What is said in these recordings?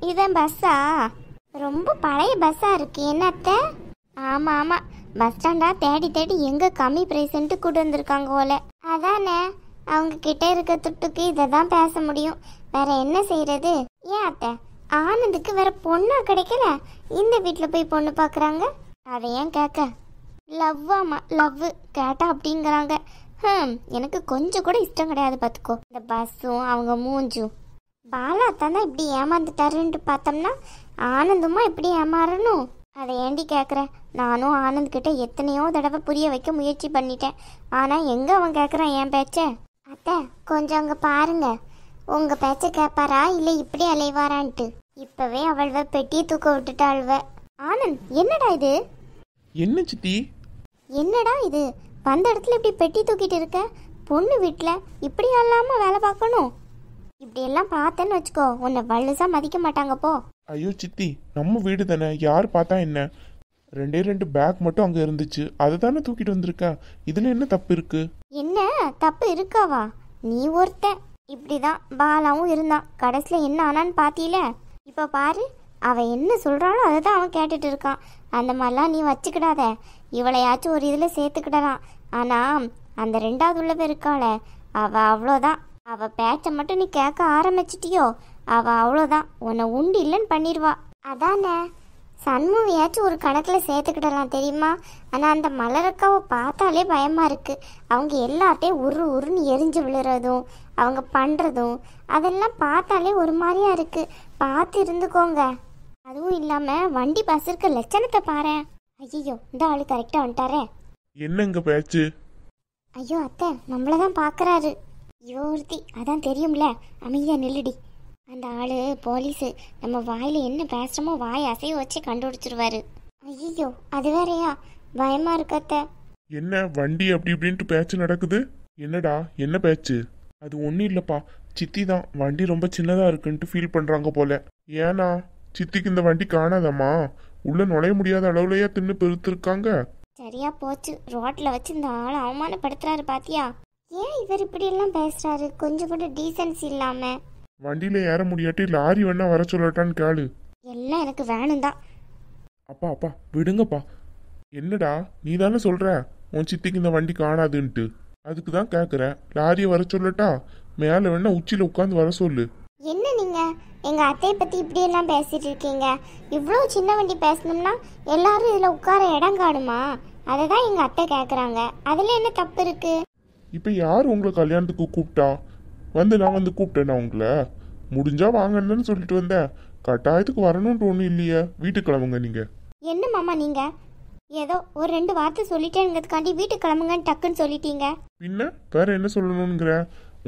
இதான் பஸ்ஸா? ரொம்ப பழைய பஸ்ஸா இருக்கு என்னத்த? ஆமா ஆமா, பஸ் ஸ்டாண்டா தேடி தேடி எங்க கம்மி பிரைஸ்ன்ட்டு கூட்டு வந்திருக்காங்க போல. அதானே, அவங்க கிட்ட இருக்க துட்டுக்கு இதை தான் பேச முடியும், வேற என்ன செய்யறது? ஏன் அத்தை, ஆனந்துக்கு வேற பொண்ணா கிடைக்கல, இந்த வீட்டுல போய் பொண்ணு பாக்குறாங்க. அதை ஏன் கேட்க? லவ்வாமா, லவ் கேட்டா அப்படிங்கிறாங்க. எனக்கு கொஞ்சம் கூட இஷ்டம் கிடையாது பார்த்துக்கோ. இந்த பஸ்ஸும் அவங்க மூஞ்சும். பாலா தானே இப்படி ஏமாந்துட்டாருன்ட்டு பார்த்தோம்னா ஆனந்துமா இப்படி ஏமாறணும்? அதை ஏண்டி கேட்குற? நானும் ஆனந்த் கிட்ட எத்தனையோ தடவை புரிய வைக்க முயற்சி பண்ணிட்டேன், ஆனால் எங்கே அவன் கேட்குறான் என் பேச்ச? அத்தை கொஞ்சம் அங்கே பாருங்க, உங்கள் பேச்ச கேட்பாரா இல்லை இப்படி அலைவாரான்ட்டு. இப்போவே அவள்வ பெட்டியை தூக்க விட்டுட்டாள்வ. ஆனந்த் என்னடா இது? என்ன சித்தி? என்னடா இது, வந்த இடத்துல இப்படி பெட்டி தூக்கிட்டு இருக்க? பொண்ணு வீட்டில் இப்படி இல்லாமல் வேலை பார்க்கணும்? இப்படி எல்லாம் பார்த்தேன்னு வச்சுக்கோ, உன்னை வள்ளுசா மதிக்க மாட்டாங்க போ. ஐயோ சித்தி, நம்ம வீடு தானே, யார் பார்த்தா என்ன? 2 பேக் மட்டும் அங்கே இருந்துச்சு, அதை தானே தூக்கிட்டு வந்திருக்கேன். இதில் என்ன தப்பு இருக்கு? என்ன தப்பு இருக்காவா? நீ ஒருத்தன் இப்படிதான் பாலாவும் இருந்தான், கடைசியில் என்ன ஆனான்னு பாத்தீல? இப்போ பாரு, அவன் என்ன சொல்கிறாளோ அதை தான் அவன் கேட்டுட்டு இருக்கான். அந்த மாதிரிலாம் நீ வச்சுக்கிடாத, இவளையாச்சும் ஒரு இதில் சேர்த்துக்கிடலாம். ஆனால் அந்த 2வது உள்ளவ இருக்காள, அவள் அவ்வளோதான். அவள் பேச்சை மட்டும் நீ கேட்க ஆரம்பிச்சிட்டியோ, அவள் அவ்வளோதான், உன்னை உண்டு இல்லைன்னு பண்ணிடுவா. அதானே, சண்முகையாச்சும் ஒரு கணக்கில் சேர்த்துக்கிடலாம் தெரியுமா? ஆனால் அந்த மலரக்காவை பார்த்தாலே பயமாக இருக்குது. அவங்க எல்லாத்தையும் உருன்னு எரிஞ்சு விழுறதும் அவங்க பண்ணுறதும் அதெல்லாம் பார்த்தாலே ஒரு மாதிரியா இருக்குது. பார்த்து இருந்துக்கோங்க. அதுவும் இல்லாமல் வண்டி பஸ் இருக்க லட்சணத்தை பாரு. ஐயோ, இந்த ஆளு கரெக்டாக வந்துட்டாரே. என்னங்க பேச்சு? ஐயோ அத்தை, நம்மளை தான் பார்க்குறாரு. யோர்த்தி, அதான் தெரியும்ல, அமைதியாக நில்லுடி. அந்த ஆளு போலீஸு, நம்ம வாயில் என்ன பேசுகிறோமோ வாய் அசைய வச்சு கண்டுபிடிச்சிருவாரு. ஐயோ, அது வேறையா, பயமா இருக்கத்த. என்ன வண்டி அப்படி இப்படின்ட்டு பேச்சு நடக்குது? என்னடா என்ன பேச்சு? அது ஒன்றும் இல்லைப்பா, சித்தி தான் வண்டி ரொம்ப சின்னதாக இருக்குன்ட்டு ஃபீல் பண்ணுறாங்க போல. ஏன்னா சித்திக்கு இந்த வண்டி காணாதம்மா, உள்ள நுழைய முடியாத அளவுலையா தின்னு பெருத்திருக்காங்க. சரியா போச்சு, ரோட்ல வச்சு இந்த ஆளை அவமானப்படுத்துறாரு பாத்தியா? ஏன் இவர் இப்படி எல்லாம் பேசுறாரு? கொஞ்சம் கூட டீசன்சி இல்லாம. வண்டியில ஏற முடியாட்டி லாரி வேணா வர சொல்லட்டான்னு கேளு. எல்லாம் எனக்கு வேணும் தான். அப்பா அப்பா விடுங்கப்பா. என்னடா நீ தானே சொல்ற உன் சித்திக்கு இந்த வண்டி காணாதுன்ட்டு? அதுக்கு தான் கேட்குறேன், லாரியை வர சொல்லட்டா? மேலே வேணா உச்சியில் உட்காந்து வர சொல்லு. என்ன நீங்க எங்க அத்தையை பத்தி இப்படி எல்லாம் பேசிட்டு இருக்கீங்க? இவ்வளோ சின்ன வண்டி பேசணும்னா எல்லாரும் இதுல உட்கார இடம் காணுமா? அதை தான் எங்க அத்தை கேட்குறாங்க. அதுல என்ன தப்பு இருக்கு? இப்போ யார் உங்களை கல்யாணத்துக்கு கூப்பிட்டா? நான் வந்து கூப்பிட்டேன்னா உங்களை? முடிஞ்சா வாங்கன்னு சொல்லிட்டு வந்தேன், கட்டாயத்துக்கு வரணும்னு ஒன்றும் இல்லையே. வீட்டுக்கு கிளம்புங்க நீங்க. என்ன மாமா நீங்க ஏதோ ஒரு 2 வார்த்தை சொல்லிட்டேங்கிறதுக்காண்டி வீட்டுக்கு கிளம்புங்கன்னு டக்குன்னு சொல்லிட்டீங்க. பின்ன வேற என்ன சொல்லணுங்கிற?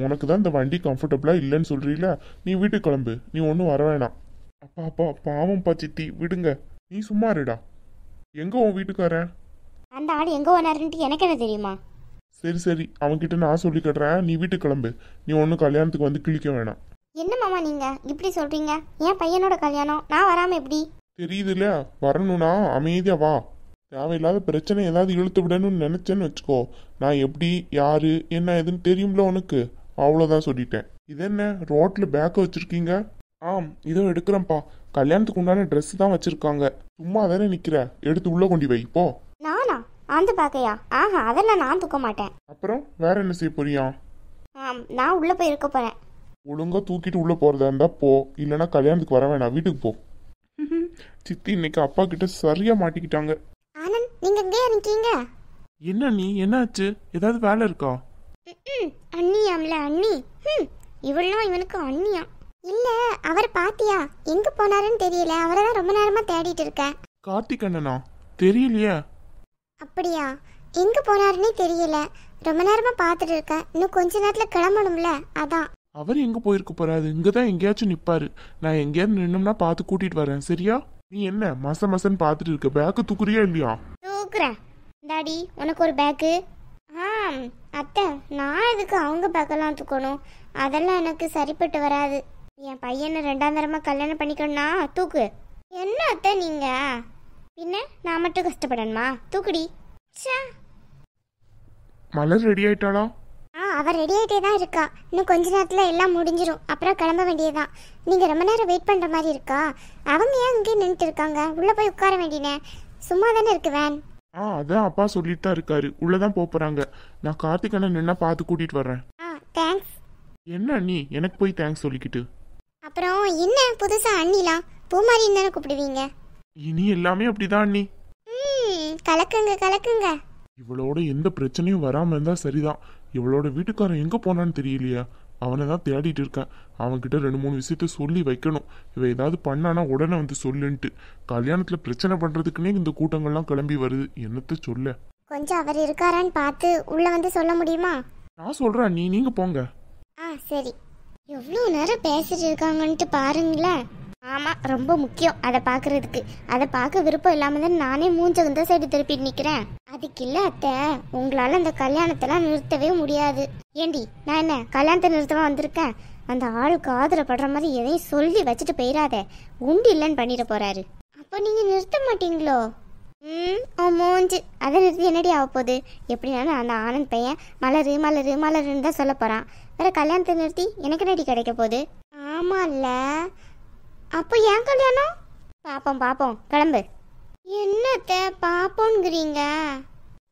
உனக்கு தான் இந்த வண்டி கம்ஃபர்டபுளா இல்லைன்னு சொல்றீல, நீ வீட்டுக்கு கிளம்பு, நீ ஒன்றும் வர வேணாம். அப்பா அப்பா பாவம்ப்பா சித்தி, விடுங்க. நீ சும்மா இருடா. எங்க உன் வீட்டுக்காரன்? அந்த ஆள் எங்க ஓனாருன்ட்டு எனக்கு என்ன தெரியுமா? சரி சரி, அவன்கிட்ட நான் சொல்லி கட்டுறேன், நீ வீட்டுக்கு கிளம்பு. நீ ஒன்றும் கல்யாணத்துக்கு வந்து கிழிக்க வேணாம். என்ன மாமா நீங்க இப்படி சொல்றீங்க? என் பையனோட கல்யாணம், நான் வராம எப்படி? தெரியுதுல்ல, வரணும்னா அமைதியா வா. தேவையில்லாத பிரச்சனை ஏதாவது இழுத்து விடணும்னு நினைச்சேன்னு வச்சுக்கோ, நான் எப்படி யாரு என்ன ஏதுன்னு தெரியும்ல உனக்கு, அவ்வளோதான் சொல்லிட்டேன். இது என்ன ரோட்ல பேக்க வச்சிருக்கீங்க? இதோ எடுக்கிறேன்ப்பா, கல்யாணத்துக்கு உண்டான ட்ரெஸ் தான் வச்சிருக்காங்க. சும்மா தானே நிக்கிற, எடுத்து உள்ள கொண்டு வை போ. நானா அந்த பாக்கையா? ஆஹா, அதெல்லாம் நான் தூக்க மாட்டேன். அப்புறம் வேற என்ன செய்ய போறியா? நான் உள்ள போய் இருக்க போறேன். ஒழுங்கா தூக்கிட்டு உள்ள போறதா இருந்தா போ, இல்லைன்னா கல்யாணத்துக்கு வர வேணாம், வீட்டுக்கு போ. சித்தி இன்னைக்கு அப்பா கிட்ட சரியா மாட்டிக்கிட்டாங்க. ஆனந்த், நீங்க எங்கே இருக்கீங்க? என்ன நீ, என்னாச்சு? ஏதாவது வேலை இருக்கா? அண்ணியாம்ல அண்ணி. இவளும் இவனுக்கு அண்ணியா? இல்ல, அவர் பாத்தியா எங்க போனாருன்னு தெரியல, அவரை தான் ரொம்ப நேரமா தேடிட்டு இருக்கேன். கார்த்திக் அண்ணனா? தெரியலையே. அப்படியா? எங்க போனாருன்னே தெரியல, ரொம்ப நேரமா பாத்துட்டு இருக்கேன். இன்னும் கொஞ்ச நேரத்துல கிளம்பணும்ல, அதான். அவர் எங்க போயிருக்க போறாரு? இங்கதான் எங்கேயாச்சும் நிப்பாரு. நான் எங்கேயாவது நின்னோம்னா பார்த்து கூட்டிட்டு வரேன், சரியா? நீ என்ன மசன்னு பார்த்துட்டு இருக்க? பேக்கு தூக்குறியா இல்லையா? தூக்குறேன். டாடி, உனக்கு ஒரு பேக்கு. அத்தை, நான் எதுக்கு அவங்க பேக்கெல்லாம் தூக்கணும்? அதெல்லாம் எனக்கு சரிப்பட்டு வராது. என் பையனை 2ஆம் தரமா கல்யாணம் பண்ணிக்கணும்னா தூக்கு. என்ன அத்தை நீங்க? பின்ன நான் மட்டும் கஷ்டப்படணுமா? தூக்குடி. மலர் ரெடி ஆயிட்டாளா? அவ ரெடி ஆகிட்டே தான் இருக்கா. இன்னும் கொஞ்ச நேரத்தில் எல்லாம் முடிஞ்சிடும். அப்புறம் கிளம்ப வேண்டியதான். நீங்கள் ரொம்ப நேரம் வெயிட் பண்ணுற மாதிரி இருக்கா? அவங்க ஏன் இங்கே நின்றுட்டு இருக்காங்க? உள்ளே போய் உட்கார வேண்டியனே. சும்மா தானே இருக்கு வேன். அதான் அப்பா சொல்லிட்டு தான் இருக்காரு, உள்ளதான் போறாங்க. நான் கார்த்திக் அண்ணன் நின்னா பார்த்து கூட்டிட்டு வர்றேன். தேங்க்ஸ். என்ன நீ எனக்கு போய் தேங்க்ஸ் சொல்லிக்கிட்டு? அப்புறம் என்ன புதுசா அண்ணிலாம் பூமாரின்னு தானே கூப்பிடுவீங்க? இனி எல்லாமே அப்படிதான் அண்ணி. கலக்குங்க கலக்குங்க. இவளோட எந்த பிரச்சனையும் வராம இருந்தா சரிதான். இவளோட வீட்டுக்காரன் எங்க போனான்னு தெரியலையா? அவனை தான் தேடிட்டு இருக்கேன். அவன்கிட்ட 2-3 விஷயத்த சொல்லி வைக்கணும். இவ ஏதாவது பண்ணானா உடனே வந்து சொல்லுன்ட்டு. கல்யாணத்துல பிரச்சனை பண்றதுக்குன்னே இந்த கூட்டங்கள்லாம் கிளம்பி வருது. என்னத்த சொல்ல? கொஞ்சம் அவர் இருக்காரான்னு பார்த்து உள்ள வந்து சொல்ல முடியுமா? நான் சொல்றேன், நீங்க போங்க. சரி. எவ்வளோ நேரம் பேசிட்டு இருக்காங்கன்ட்டு பாருங்களேன். ஆமா, ரொம்ப முக்கியம் அதை பாக்குறதுக்கு. அதை பார்க்க விருப்பம் இல்லாம தான் நானே மூஞ்ச இந்த சைடு திருப்பிட்டு நிக்கிறேன். அதுக்கு இல்ல அத்தை, உங்களால அந்த கல்யாணத்தெல்லாம் நிறுத்தவே முடியாது. ஏண்டி, நான் என்ன கல்யாணத்தை நிறுத்தவா வந்திருக்கேன்? அந்த ஆளுக்கு ஆதரப்படுற மாதிரி எதையும் சொல்லி வச்சுட்டு போயிடாதே. உண்டு இல்லைன்னு பண்ணிட போறாரு. அப்போ நீங்க நிறுத்த மாட்டீங்களோ? மூஞ்சு அதை நிறுத்தி என்னடி ஆக போகுது? எப்படினாலும் அந்த ஆனந்த் பையன் மலரு மலரு மலருன்னு தான் சொல்ல போறான். வேற கல்யாணத்தை நிறுத்தி எனக்கு நடி கிடைக்க போகுது. ஆமா இல்ல? அப்போ ஏன் கல்யாணம்? பாப்போம் பாப்போம், கிளம்பு. என்னத்த பாப்போங்கிறீங்க?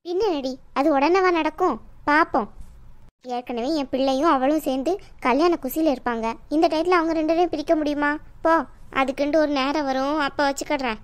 பின்னடி அது உடனேவா நடக்கும்? பாப்போம். ஏற்கனவே என் பிள்ளையும் அவளும் சேர்ந்து கல்யாண குசியில் இருப்பாங்க. இந்த டைத்தில் அவங்க 2 பேரையும் பிரிக்க முடியுமா? போ, அதுக்குண்டு ஒரு நேரம் வரும், அப்போ வச்சுக்கிடுறேன்.